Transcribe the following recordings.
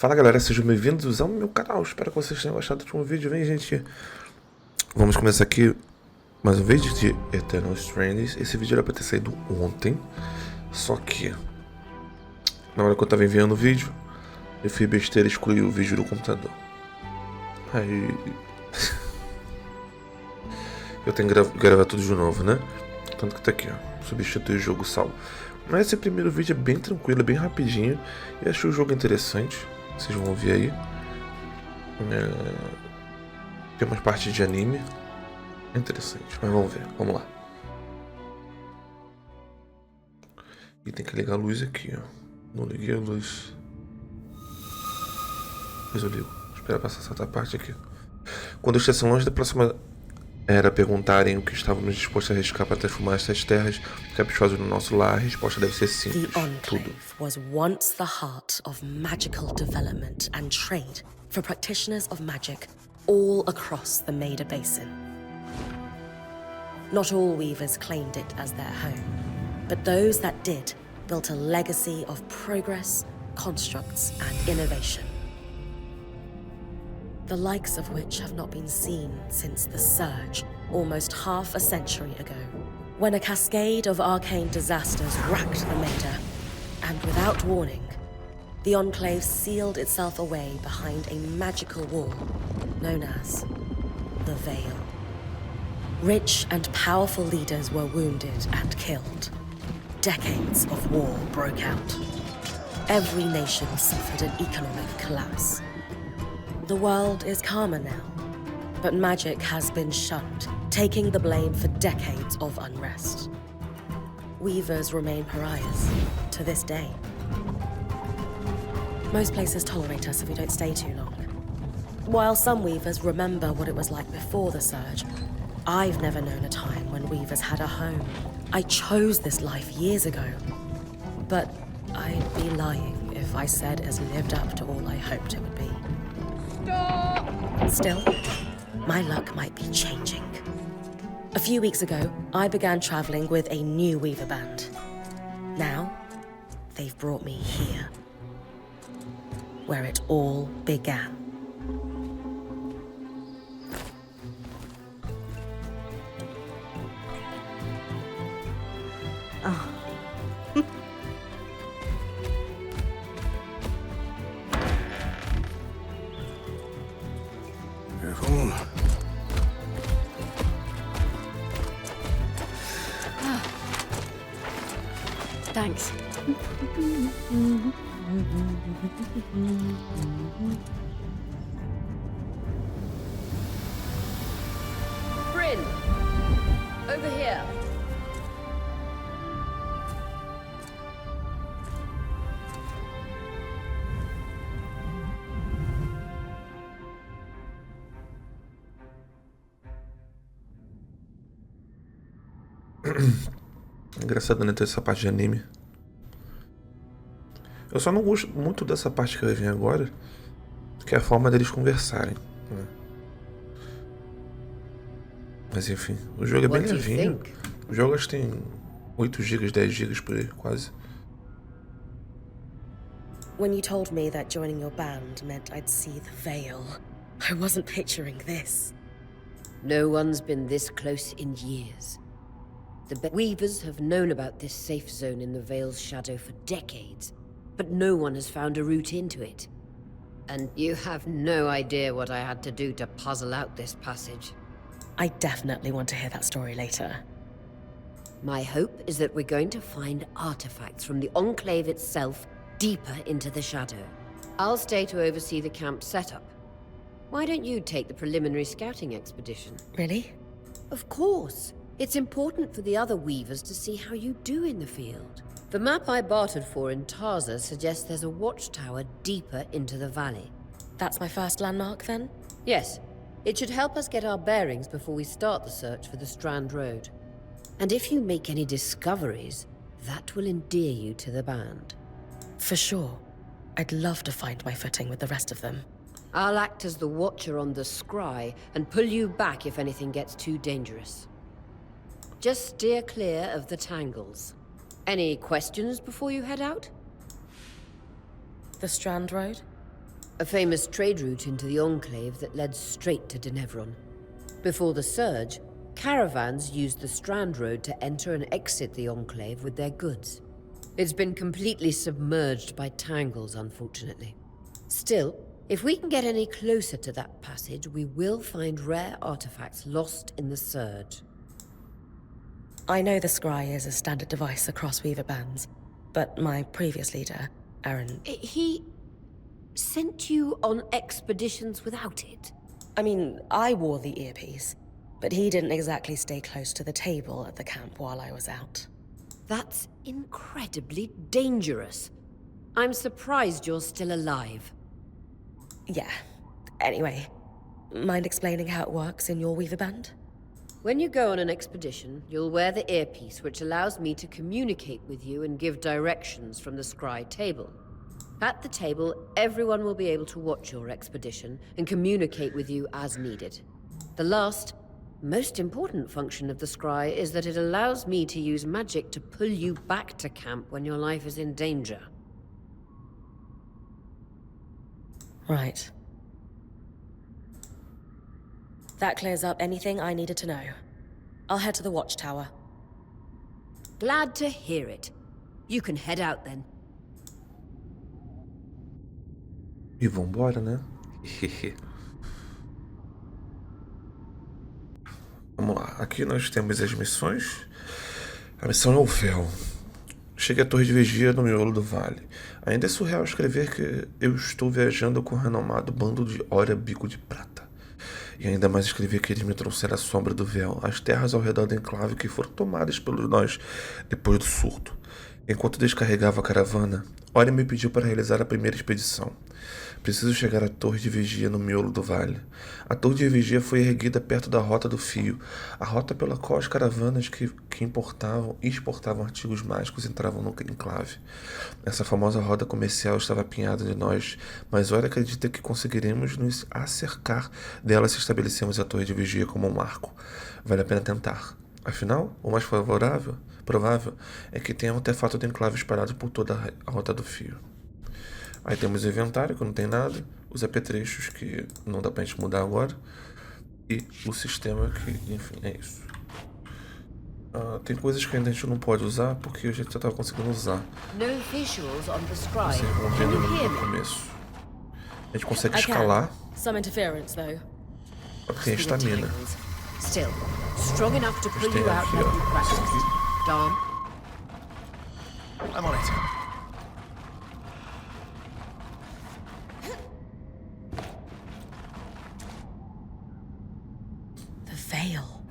Fala galera, sejam bem-vindos ao meu canal, espero que vocês tenham gostado do último vídeo. Vem gente, vamos começar aqui mais um vídeo de Eternal Strands. Esse vídeo era pra ter saído ontem, só que na hora que eu tava enviando o vídeo, eu fiz besteira e excluí o vídeo do computador. Aí eu tenho que gravar tudo de novo, né? Tanto que tá aqui, ó, substituir o jogo salvo. Mas esse primeiro vídeo é bem tranquilo, bem rapidinho. Eu achei o jogo interessante, vocês vão ver aí. Tem umas partes de anime. É interessante, mas vamos ver, vamos lá. E tem que ligar a luz aqui, ó. Não liguei a luz. Depois eu ligo, vou esperar passar essa parte aqui. Quando os Tecelões da próxima era perguntarem o que estávamos dispostos a arriscar para transformar estas terras caprichosas no nosso lar, a resposta deve ser simples. The Enclave was once the heart of magical development and trade for practitioners of magic all across the Maida Basin. Not all weavers claimed it as their home, but those that did built a legacy of progress, constructs, and innovation. The likes of which have not been seen since the Surge, almost half a century ago, when a cascade of arcane disasters racked the Maida, and without warning, the Enclave sealed itself away behind a magical wall known as the Veil. Rich and powerful leaders were wounded and killed. Decades of war broke out. Every nation suffered an economic collapse. The world is calmer now, but magic has been shunned, taking the blame for decades of unrest. Weavers remain pariahs to this day. Most places tolerate us if we don't stay too long. While some weavers remember what it was like before the Surge, I've never known a time when weavers had a home. I chose this life years ago, but I'd be lying if I said it has lived up to all I hoped it would be. Still, my luck might be changing. A few weeks ago, I began traveling with a new weaver band. Now, they've brought me here, where it all began. Oh. Thanks. Brynn! Over here! Engraçado, né, ter essa parte de anime. Eu só não gosto muito dessa parte que vai vir agora, que é a forma deles conversarem, né? Mas enfim, o jogo é bem levinho. O jogo acho que tem 8 GB, 10 GB por aí, quase. When you told me that joining your band meant I'd see the Veil, I wasn't picturing this. No one's been this close in years. The Weavers have known about this safe zone in the Veil's shadow for decades, but no one has found a route into it. And you have no idea what I had to do to puzzle out this passage. I definitely want to hear that story later. My hope is that we're going to find artifacts from the Enclave itself deeper into the shadow. I'll stay to oversee the camp setup. Why don't you take the preliminary scouting expedition? Really? Of course. It's important for the other Weavers to see how you do in the field. The map I bartered for in Tarza suggests there's a watchtower deeper into the valley. That's my first landmark, then? Yes. It should help us get our bearings before we start the search for the Strand Road. And if you make any discoveries, that will endear you to the band. For sure. I'd love to find my footing with the rest of them. I'll act as the watcher on the scry and pull you back if anything gets too dangerous. Just steer clear of the tangles. Any questions before you head out? The Strand Road? A famous trade route into the Enclave that led straight to Denevron. Before the Surge, caravans used the Strand Road to enter and exit the Enclave with their goods. It's been completely submerged by tangles, unfortunately. Still, if we can get any closer to that passage, we will find rare artifacts lost in the Surge. I know the scry is a standard device across Weaver bands, but my previous leader, Aaron... He sent you on expeditions without it? I mean, I wore the earpiece, but he didn't exactly stay close to the table at the camp while I was out. That's incredibly dangerous. I'm surprised you're still alive. Yeah. Anyway, mind explaining how it works in your Weaver band? When you go on an expedition, you'll wear the earpiece, which allows me to communicate with you and give directions from the scry table. At the table, everyone will be able to watch your expedition and communicate with you as needed. The last, most important function of the scry is that it allows me to use magic to pull you back to camp when your life is in danger. Right. That clears up anything I needed to know. I'll head to the watchtower. Glad to hear it. You can head out then. E vambora, né? Vamos lá. Aqui nós temos as missões. A missão é o véu. Chegue à torre de vigia no miolo do vale. Ainda é surreal escrever que eu estou viajando com o renomado bando de Ora Bico de Prata. E ainda mais escrever que eles me trouxeram a sombra do véu, as terras ao redor do Enclave que foram tomadas pelos nós depois do surto. Enquanto descarregava a caravana, Ora me pediu para realizar a primeira expedição. Preciso chegar à torre de vigia no miolo do vale. A torre de vigia foi erguida perto da Rota do Fio, a rota pela qual as caravanas que importavam e exportavam artigos mágicos entravam no Enclave. Essa famosa roda comercial estava apinhada de nós, mas Ora acredita que conseguiremos nos acercar dela se estabelecemos a torre de vigia como um marco. Vale a pena tentar. Afinal, o mais provável é que tenha um artefato do Enclave espalhado por toda a Rota do Fio. Aí temos o inventário, que não tem nada, os apetrechos, que não dá pra gente mudar agora, e o sistema, que, enfim, é isso. Tem coisas que ainda a gente não pode usar, porque a gente já estava conseguindo usar. Vocês vão ver no começo. A gente consegue escalar. Tem estamina. Still, strong enough to pull you out like you practiced. Dom? I'm on it. The veil.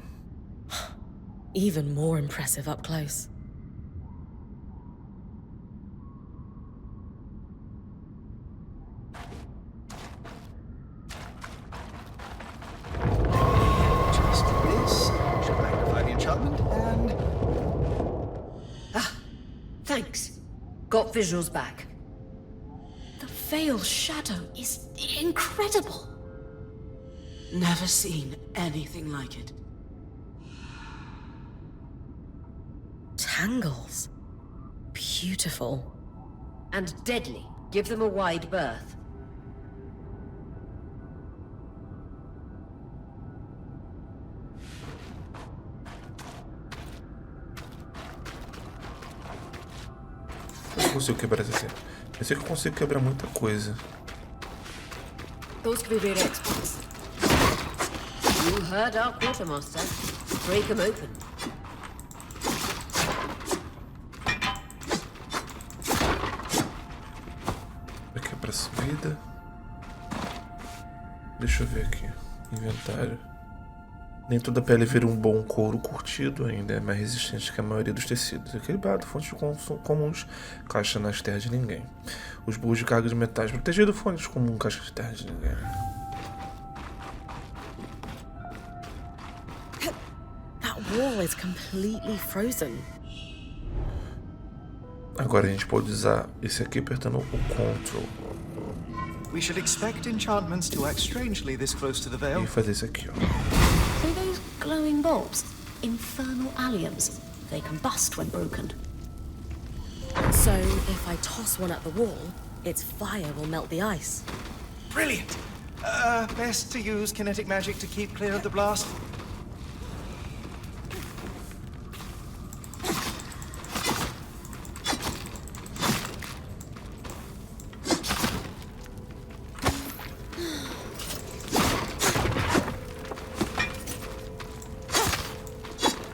Even more impressive up close. Just this should magnify the enchantment and... Thanks. Got visuals back. The veil shadow is incredible. Never seen anything like it. Tangles. Beautiful. And deadly. Give them a wide berth. Eu consigo quebrar esse. Eu sei que eu consigo quebrar muita coisa. Those could be real experts. You heard our quartermaster. Break them open. Aqui é pra subida. Deixa eu ver aqui. Inventário. Nem toda pele vira um bom couro curtido, ainda é mais resistente que a maioria dos tecidos. Equilibrado, fontes de consumo comuns, caixa nas terras de ninguém. Os burros de carga de metais protegidos, fontes comuns, caixa de terra de ninguém. That wall is completely frozen. Agora a gente pode usar esse aqui apertando o Ctrl. We should expect enchantments to act strangely this close to the veil. E fazer isso aqui, ó. So those glowing bulbs, infernal alliums, they combust when broken. So if I toss one at the wall, its fire will melt the ice. Brilliant! Best to use kinetic magic to keep clear of the blast.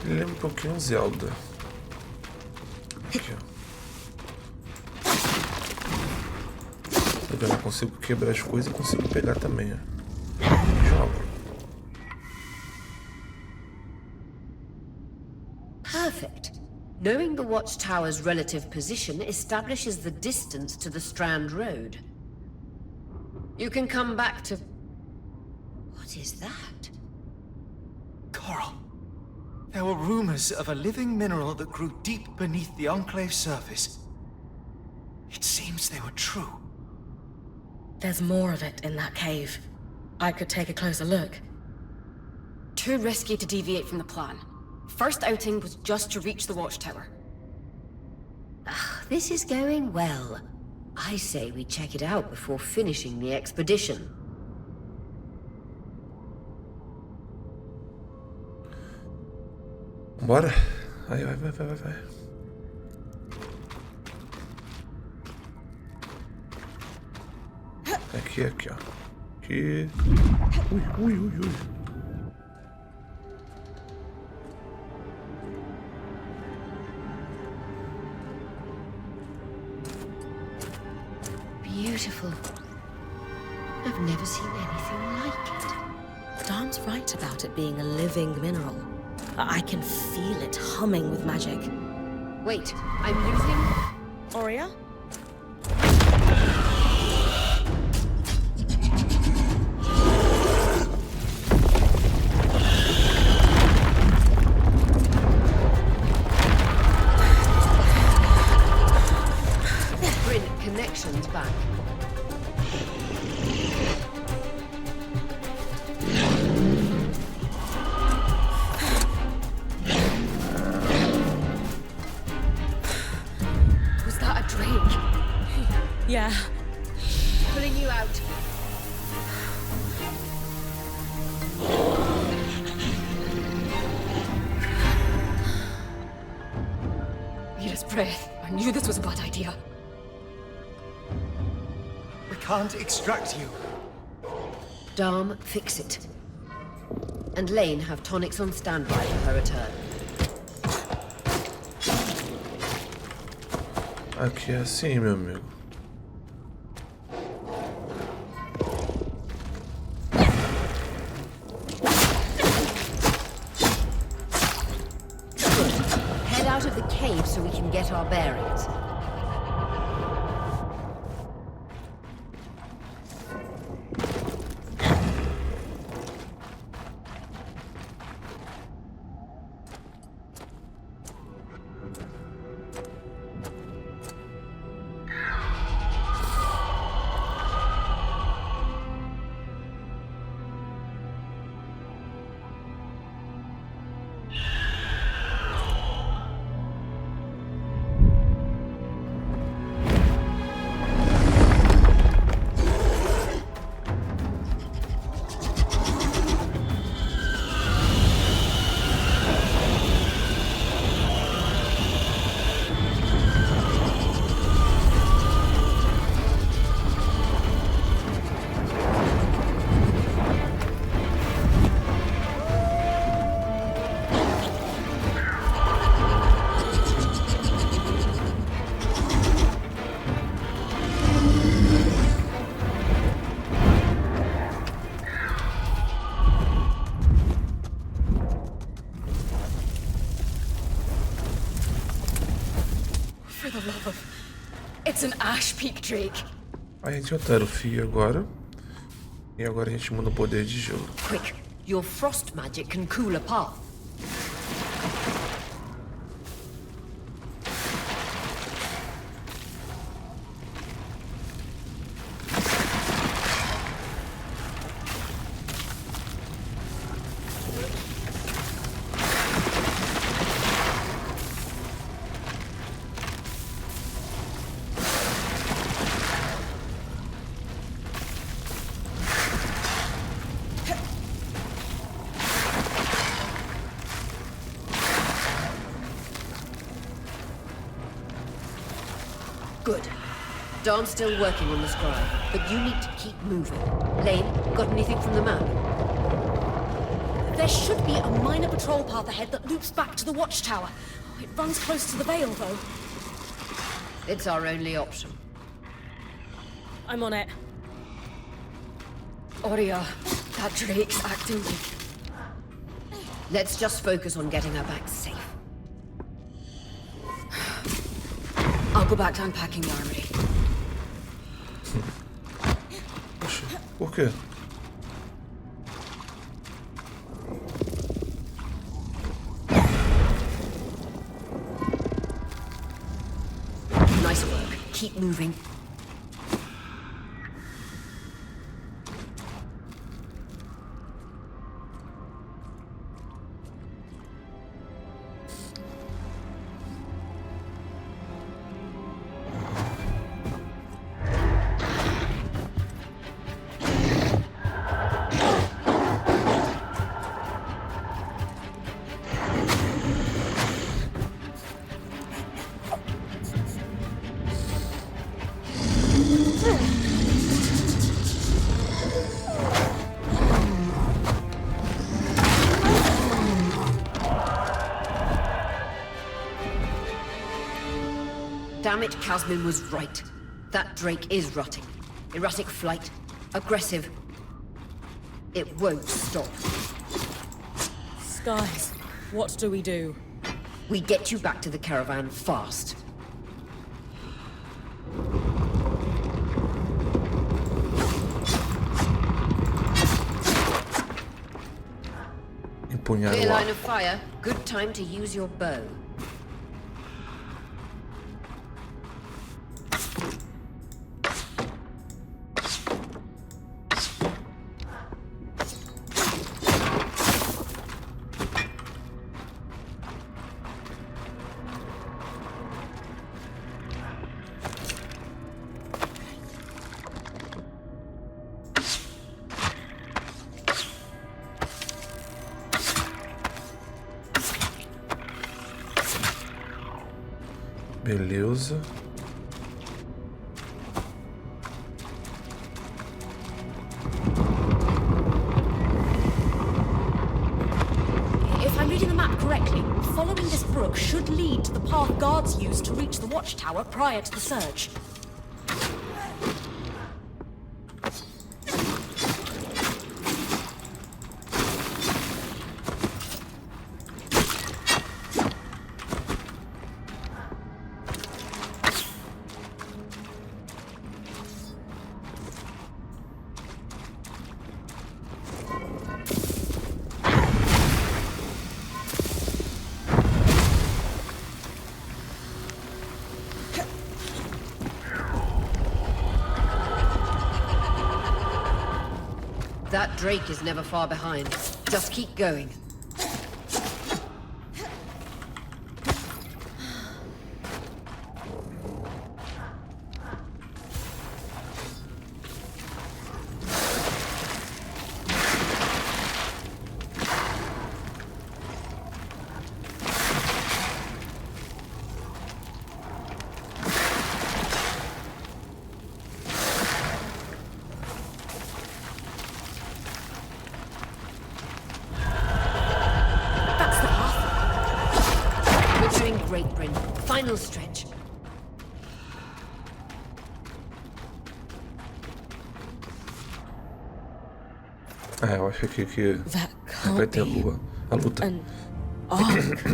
Ele lembra um pouquinho um Zelda. Aqui, ó. Tá vendo? Eu consigo quebrar as coisas e consigo pegar também, ó. Jogo. Perfect. Knowing the watchtower's relative position establishes the distance to the Strand Road. You can come back to... What is that? Coral. There were rumors of a living mineral that grew deep beneath the Enclave surface. It seems they were true. There's more of it in that cave. I could take a closer look. Too risky to deviate from the plan. First outing was just to reach the watchtower. This is going well. I say we check it out before finishing the expedition. Bora. Aí, vai. Aqui, ó. Aqui. Ui. Beautiful. I've never seen anything like it. Dan's right about it being a living mineral. I can feel it humming with magic. Wait, I'm losing... Aurea? Brynn, connections back. Yeah. Pulling you out. Need his breath. I knew this was a bad idea. We can't extract you. Dam, fix it. And Lane have tonics on standby for her return. Aqui é assim, meu amigo. Head out of the cave so we can get our bearings. It's an Ash Peak Drake. A gente altera o fio agora. E agora a gente muda o poder de gelo. Quick, your frost magic can cool a path. Good. Darn's still working on the scribe, but you need to keep moving. Lane, got anything from the map? There should be a minor patrol path ahead that loops back to the watchtower. It runs close to the Vale, though. It's our only option. I'm on it. Aurea, that Drake's acting like... Let's just focus on getting her back safe. I'll go back to unpacking the armory. Oxe, por quê? Nice work. Keep moving. Damn it, Casmin was right. That Drake is rotting. Erratic flight. Aggressive. It won't stop. Skies, what do we do? We get you back to the caravan fast. Empunhar Clear o line ar. of fire. Good time to use your bow. Beleza. If I'm reading the map correctly, following this brook should lead to the path guards used to reach the watchtower prior to the surge. That Drake is never far behind. Just keep going. Great, Brynn. Final stretch. É, eu acho que That vai can't ter be a luta. an ark.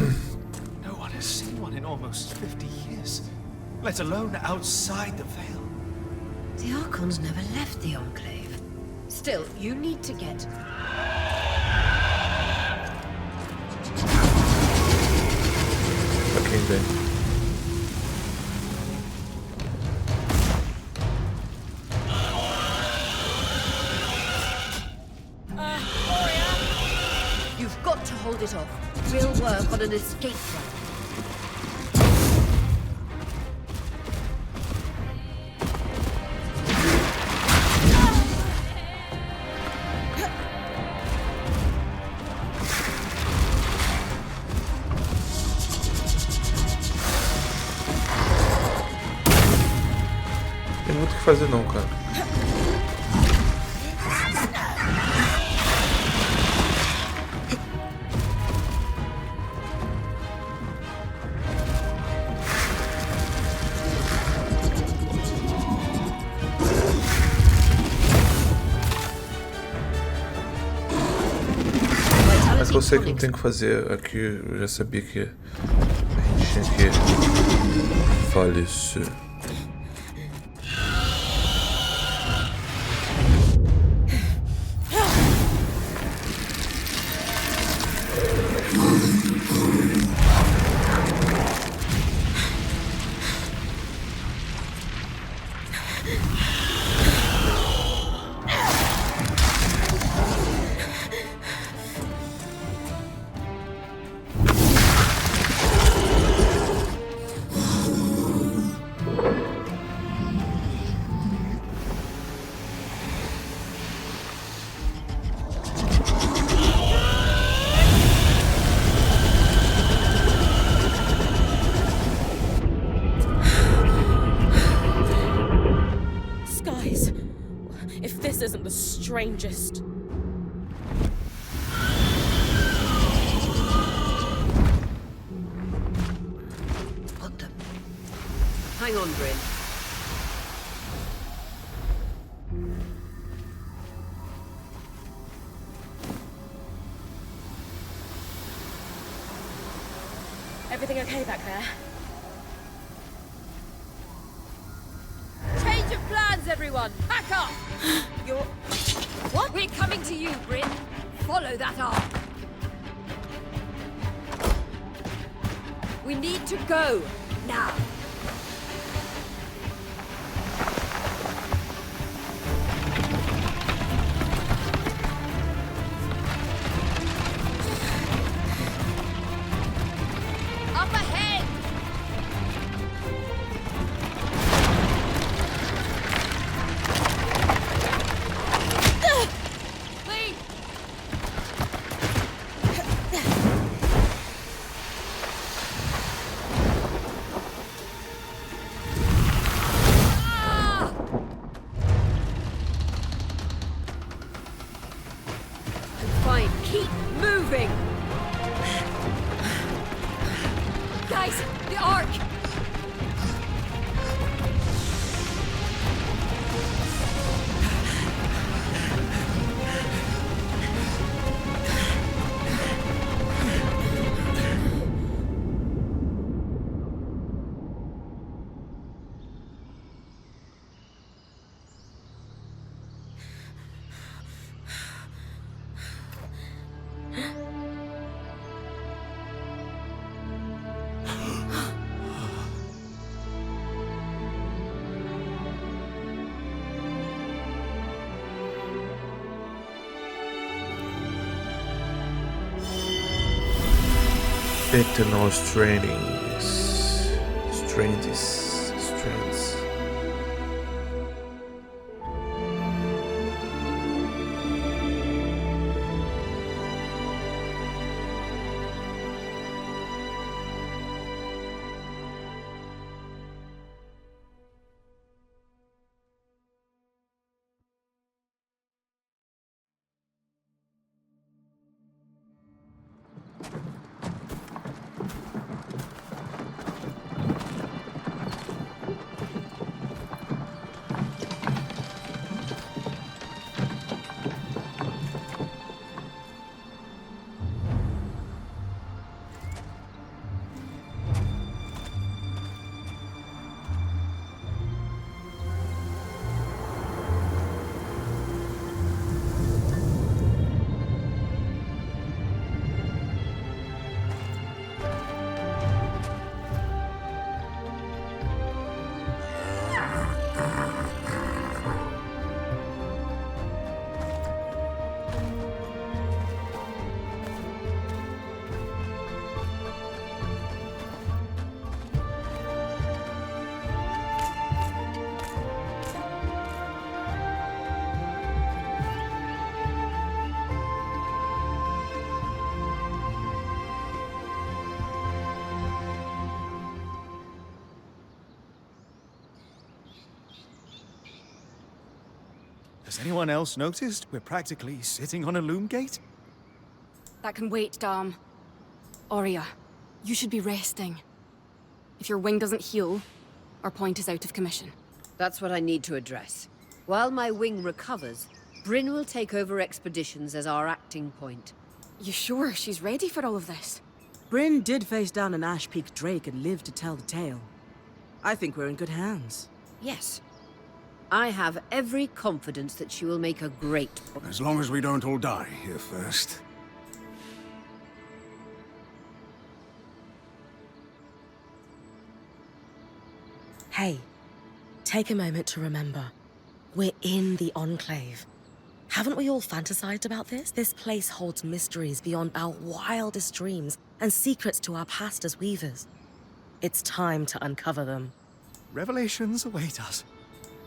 No one has seen one in almost 50 years, let alone outside the Vale. The Archons never left the Enclave. Still, you need to get... Pra quem vem. You've got to hold it off. We'll work on an escape plan. fazer não, cara. Mas eu sei que não tem o que fazer aqui, eu já sabia que a gente tinha que falecer. Isn't the strangest. What the? Hang on, Brynn. Everything okay back there? Change of plans, everyone! Back up! You're... What? We're coming to you, Brynn. Follow that arc. We need to go, now. Up ahead! Fine, keep moving! Guys, the arc! Eternal Strands. Has anyone else noticed we're practically sitting on a loom gate? That can wait, Dom. Aurea, you should be resting. If your wing doesn't heal, our point is out of commission. That's what I need to address. While my wing recovers, Brynn will take over expeditions as our acting point. You sure she's ready for all of this? Brynn did face down an Ash Peak Drake and lived to tell the tale. I think we're in good hands. Yes. I have every confidence that she will make a great... As long as we don't all die here first. Hey, take a moment to remember. We're in the Enclave. Haven't we all fantasized about this? This place holds mysteries beyond our wildest dreams and secrets to our past as weavers. It's time to uncover them. Revelations await us.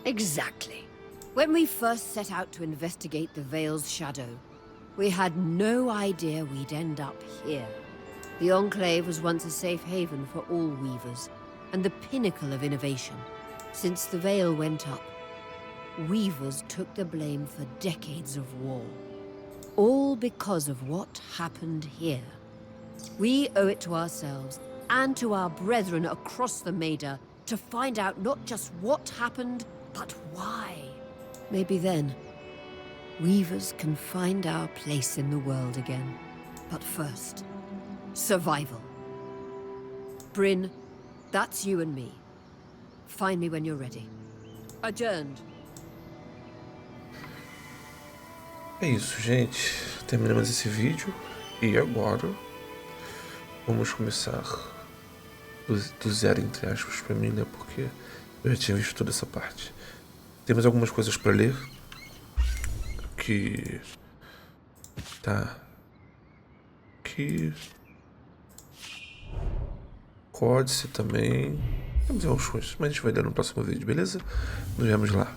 Exactly. When we first set out to investigate the Veil's shadow, we had no idea we'd end up here. The Enclave was once a safe haven for all weavers, and the pinnacle of innovation. Since the Veil went up, weavers took the blame for decades of war. All because of what happened here. We owe it to ourselves and to our brethren across the Maida to find out not just what happened, but why. Maybe then, weavers can find our place in the world again. But first, survival. Brynn, that's you and me. Find me when you're ready. Adjourned. É isso, gente. Terminamos esse vídeo. E agora vamos começar do zero, entre aspas, pra mim, né? Porque eu já tinha visto toda essa parte. Temos algumas coisas pra ler. Que... Tá. Que... Códice também. Temos algumas coisas, mas a gente vai ler no próximo vídeo, beleza? Nos vemos lá.